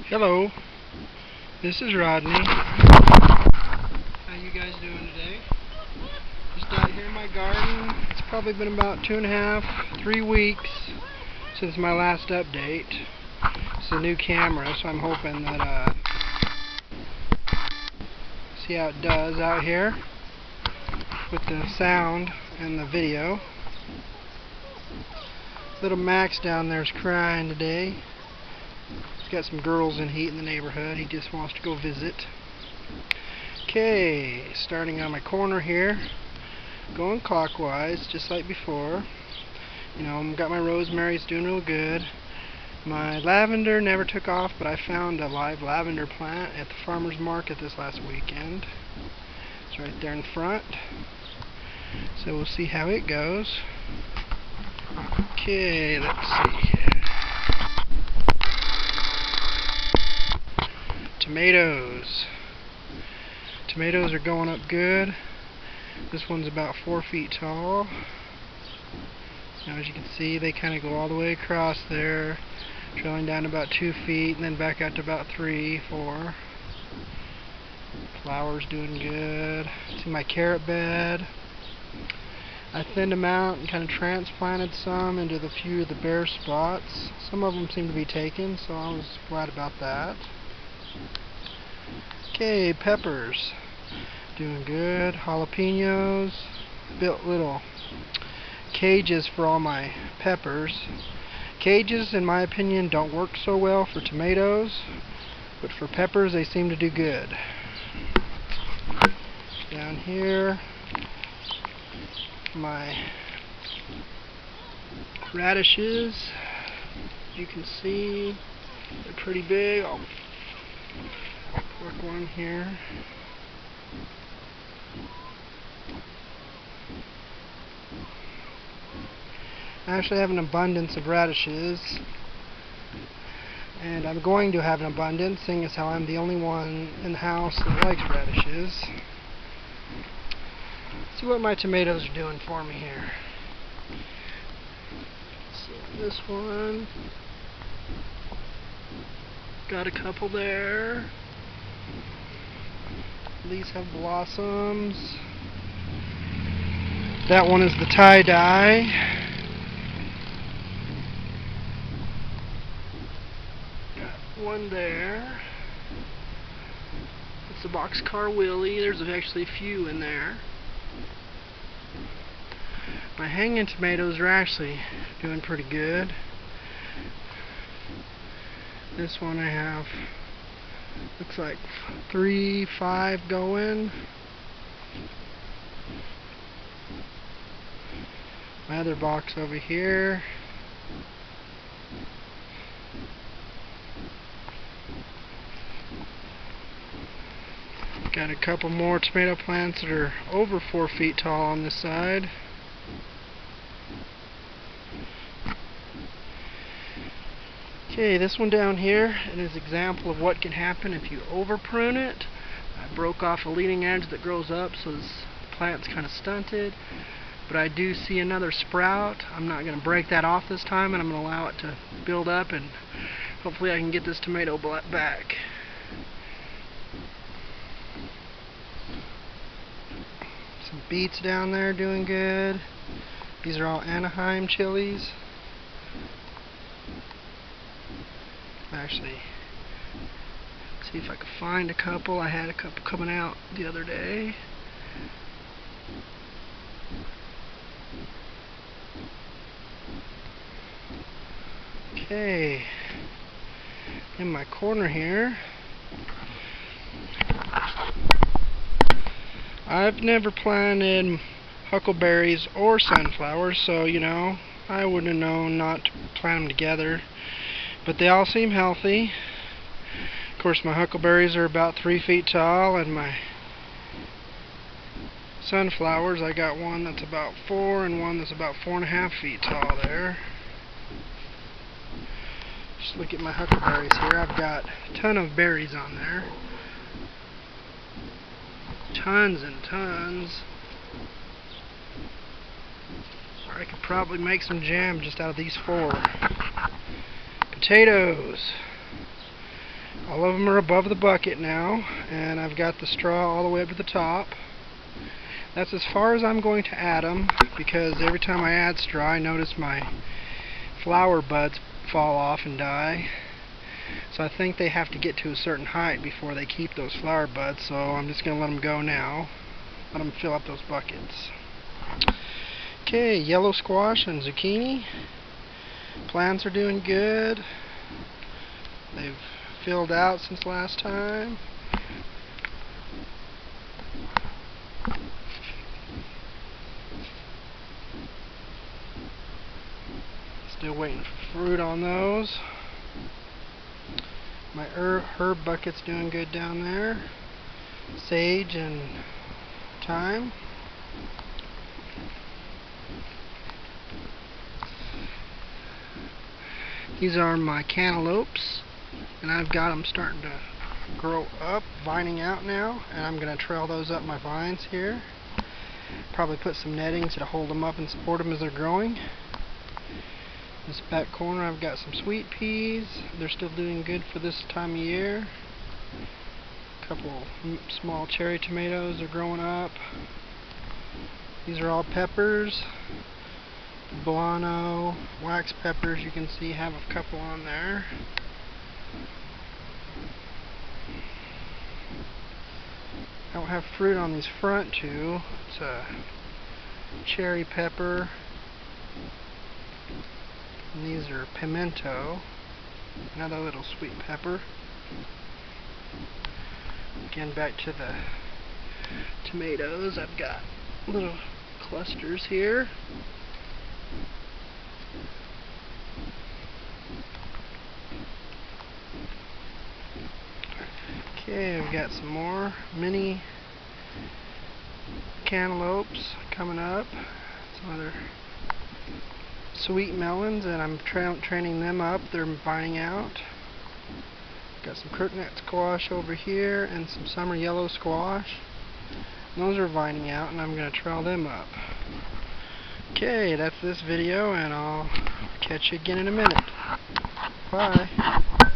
Hello, this is Rodney. How you guys doing today? Just out here in my garden. It's probably been about 2.5, 3 weeks since my last update. It's a new camera, so I'm hoping that see how it does out here with the sound and the video. Little Max down there is crying today. He's got some girls in heat in the neighborhood. He just wants to go visit. Okay, starting on my corner here, going clockwise, just like before. Got my rosemary's doing real good. My lavender never took off, but I found a live lavender plant at the farmer's market this last weekend. It's right there in front. So we'll see how it goes. Okay, let's see here. Tomatoes. Tomatoes are going up good. This one's about 4 feet tall. Now, as you can see, they kind of go all the way across there, drilling down about 2 feet, and then back out to about 3, 4. Flowers doing good. See my carrot bed. I thinned them out and kind of transplanted some into the few of the bare spots. Some of them seem to be taken, so I was glad about that. Okay, peppers. Doing good. Jalapenos. Built little cages for all my peppers. Cages, in my opinion, don't work so well for tomatoes, but for peppers they seem to do good. Down here, my radishes. You can see they're pretty big. I'll work one here. I actually have an abundance of radishes, and I'm going to have an abundance, seeing as how I'm the only one in the house that likes radishes. Let's see what my tomatoes are doing for me here. Let's see, this one, got a couple there. These have blossoms. That one is the tie-dye. Got one there. It's a boxcar Willie. There's actually a few in there. My hanging tomatoes are actually doing pretty good. This one I have, looks like 3, 5 going. My other box over here. Got a couple more tomato plants that are over 4 feet tall on this side. Okay, this one down here is an example of what can happen if you over prune it. I broke off a leading edge that grows up, so this plant's kind of stunted. But I do see another sprout. I'm not going to break that off this time, and I'm going to allow it to build up, and hopefully I can get this tomato back. Some beets down there doing good. These are all Anaheim chilies. Actually, see if I can find a couple. I had a couple coming out the other day. Okay, in my corner here, I've never planted huckleberries or sunflowers, so I wouldn't have known not to plant them together. But they all seem healthy. Of course, my huckleberries are about 3 feet tall, and my sunflowers, I got one that's about 4 and one that's about 4.5 feet tall there. Just look at my huckleberries here. I've got a ton of berries on there. Tons and tons. I could probably make some jam just out of these 4. Potatoes. All of them are above the bucket now, and I've got the straw all the way up to the top. That's as far as I'm going to add them, because every time I add straw I notice my flower buds fall off and die. So I think they have to get to a certain height before they keep those flower buds, so I'm just going to let them go now. Let them fill up those buckets. Okay, yellow squash and zucchini. Plants are doing good. They've filled out since last time. Still waiting for fruit on those. My herb bucket's doing good down there. Sage and thyme. These are my cantaloupes, and I've got them starting to grow up, vining out now, and I'm going to trail those up my vines here. Probably put some nettings to hold them up and support them as they're growing. This back corner I've got some sweet peas. They're still doing good for this time of year. A couple small cherry tomatoes are growing up. These are all peppers. Bolano, wax peppers, you can see have a couple on there. I don't have fruit on these front two. It's a cherry pepper. And these are pimento, another little sweet pepper. Again, back to the tomatoes. I've got little clusters here. Okay, I've got some more mini cantaloupes coming up. Some other sweet melons, and I'm training them up. They're vining out. Got some crookneck squash over here and some summer yellow squash. And those are vining out, and I'm going to trail them up. Okay, that's this video, and I'll catch you again in a minute. Bye.